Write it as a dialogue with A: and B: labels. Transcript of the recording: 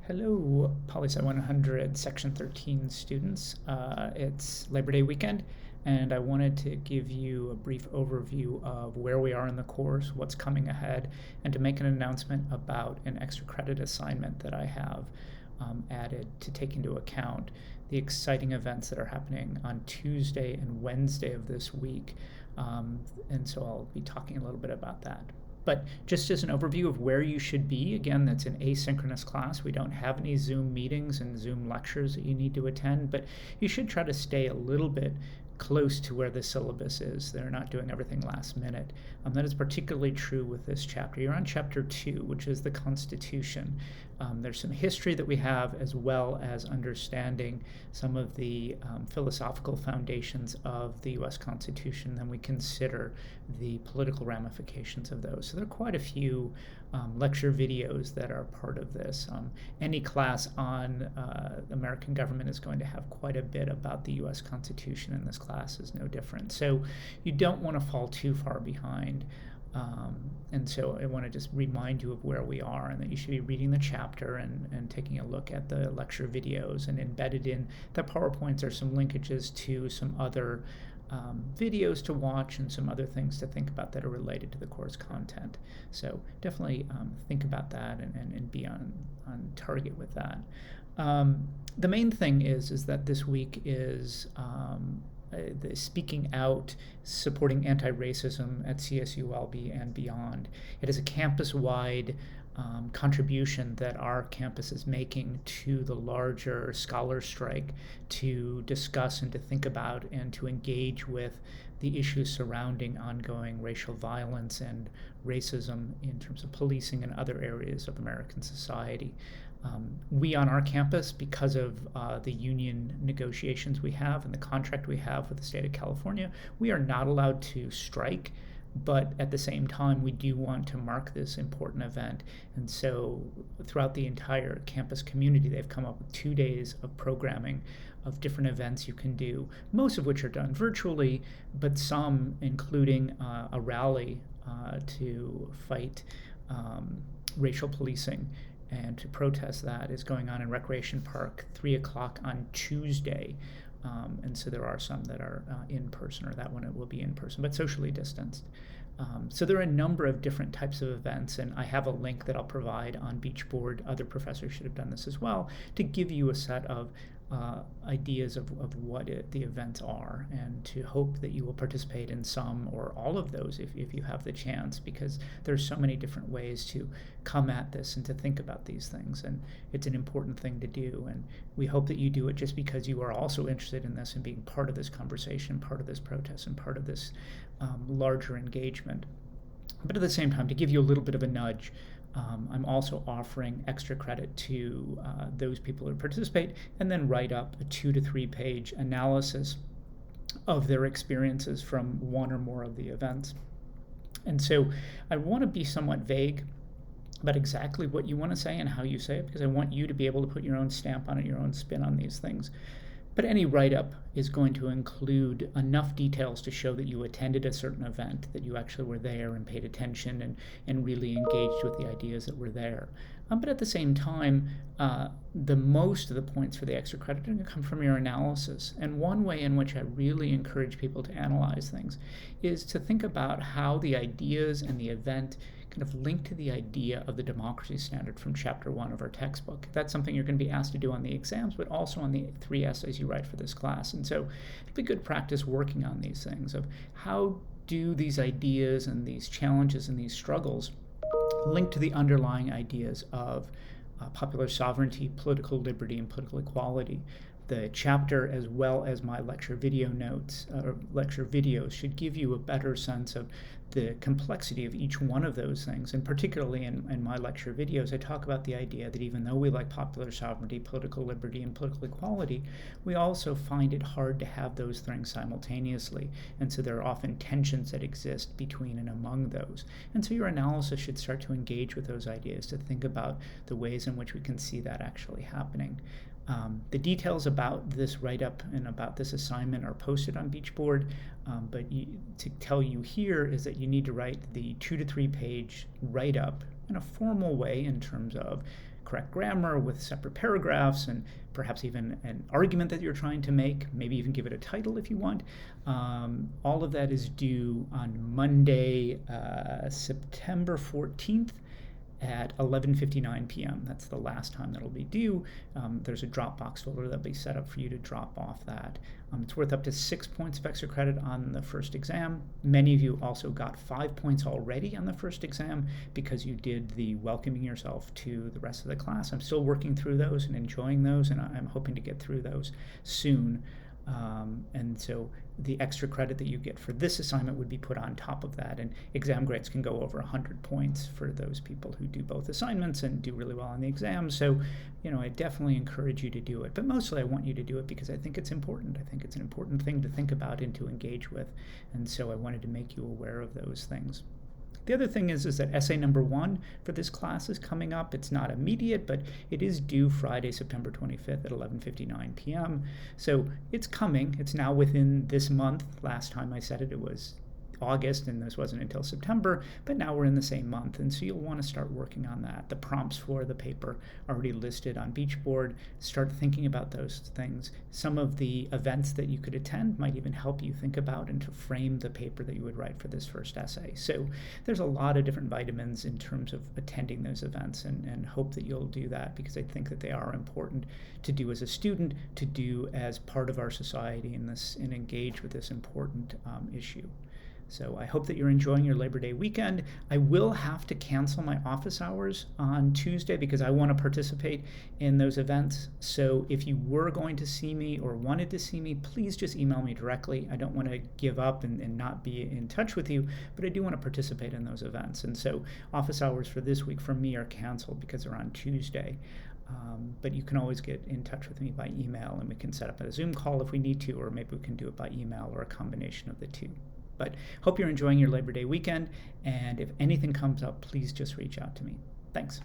A: Hello, Poli-Sci 100 Section 13 students. It's Labor Day weekend, and I wanted to give you a brief overview of where we are in the course, what's coming ahead, and to make an announcement about an extra credit assignment that I have added to take into account the exciting events that are happening on Tuesday and Wednesday of this week. And so I'll be talking a little bit about that. But just as an overview of where you should be, again, that's an asynchronous class. We don't have any Zoom meetings and Zoom lectures that you need to attend, but you should try to stay a little bit close to where the syllabus is. They're not doing everything last minute. That is particularly true with this chapter. You're on chapter 2, which is the Constitution. There's some history that we have, as well as understanding some of the philosophical foundations of the U.S. Constitution. Then we consider the political ramifications of those. So there are quite a few lecture videos that are part of this. Any class on American government is going to have quite a bit about the U.S. Constitution, and this class is no different. So you don't want to fall too far behind. And so I want to just remind you of where we are, and that you should be reading the chapter and taking a look at the lecture videos. And embedded in the PowerPoints are some linkages to some other videos to watch and some other things to think about that are related to the course content. So definitely think about that and be on target with that. The main thing is that this week is the Speaking Out, Supporting Anti-Racism at CSULB and Beyond. It is a campus-wide contribution that our campus is making to the larger scholar strike to discuss and to think about and to engage with the issues surrounding ongoing racial violence and racism in terms of policing and other areas of American society. We on our campus, because of the union negotiations we have and the contract we have with the state of California, we are not allowed to strike, but at the same time, we do want to mark this important event. And so throughout the entire campus community, they've come up with 2 days of programming of different events you can do, most of which are done virtually, but some including a rally to fight racial policing and to protest that is going on in Recreation Park, 3 o'clock on Tuesday. And so there are some that are in person, or that one it will be in person, but socially distanced. So there are a number of different types of events, and I have a link that I'll provide on Beachboard. Other professors should have done this as well, to give you a set of ideas of what the events are, and to hope that you will participate in some or all of those if you have the chance, because there's so many different ways to come at this and to think about these things, and it's an important thing to do. And we hope that you do it just because you are also interested in this and being part of this conversation, part of this protest, and part of this larger engagement. But at the same time, to give you a little bit of a nudge, I'm also offering extra credit to those people who participate, and then write up a 2 to 3 page analysis of their experiences from one or more of the events. And so I want to be somewhat vague about exactly what you want to say and how you say it, because I want you to be able to put your own stamp on it, your own spin on these things. But any write-up is going to include enough details to show that you attended a certain event, that you actually were there and paid attention and really engaged with the ideas that were there. But at the same time, the most of the points for the extra credit are going to come from your analysis. And one way in which I really encourage people to analyze things is to think about how the ideas and the event kind of link to the idea of the democracy standard from chapter 1 of our textbook. That's something you're going to be asked to do on the exams, but also on the 3 essays you write for this class. And so it'd be good practice working on these things of how do these ideas and these challenges and these struggles link to the underlying ideas of popular sovereignty, political liberty, and political equality. The chapter, as well as my lecture video notes or lecture videos, should give you a better sense of the complexity of each one of those things. And particularly in my lecture videos, I talk about the idea that even though we like popular sovereignty, political liberty, and political equality, we also find it hard to have those things simultaneously. And so there are often tensions that exist between and among those. And so your analysis should start to engage with those ideas, to think about the ways in which we can see that actually happening. The details about this write-up and about this assignment are posted on Beachboard, but to tell you here is that you need to write the 2 to 3 page write-up in a formal way in terms of correct grammar with separate paragraphs and perhaps even an argument that you're trying to make, maybe even give it a title if you want. All of that is due on Monday, September 14th at 11:59 p.m. That's the last time that'll be due. There's a Dropbox folder that'll be set up for you to drop off that. It's worth up to 6 points of extra credit on the first exam. Many of you also got 5 points already on the first exam because you did the welcoming yourself to the rest of the class. I'm still working through those and enjoying those, and I'm hoping to get through those soon. And so the extra credit that you get for this assignment would be put on top of that, and exam grades can go over 100 points for those people who do both assignments and do really well on the exam. So, I definitely encourage you to do it, but mostly I want you to do it because I think it's important. I think it's an important thing to think about and to engage with, and so I wanted to make you aware of those things. The other thing is that essay number 1 for this class is coming up. It's not immediate, but it is due Friday, September 25th at 11:59 p.m. So it's coming. It's now within this month. Last time I said it was August, and this wasn't until September, but now we're in the same month, and so you'll want to start working on that. The prompts for the paper are already listed on Beachboard. Start thinking about those things. Some of the events that you could attend might even help you think about and to frame the paper that you would write for this first essay. So there's a lot of different vitamins in terms of attending those events, and hope that you'll do that because I think that they are important to do as a student, to do as part of our society in this, and engage with this important issue. So I hope that you're enjoying your Labor Day weekend. I will have to cancel my office hours on Tuesday because I want to participate in those events. So if you were going to see me or wanted to see me, please just email me directly. I don't want to give up and not be in touch with you, but I do want to participate in those events. And so office hours for this week for me are canceled because they're on Tuesday. But you can always get in touch with me by email, and we can set up a Zoom call if we need to, or maybe we can do it by email or a combination of the two. But hope you're enjoying your Labor Day weekend, and if anything comes up, please just reach out to me. Thanks.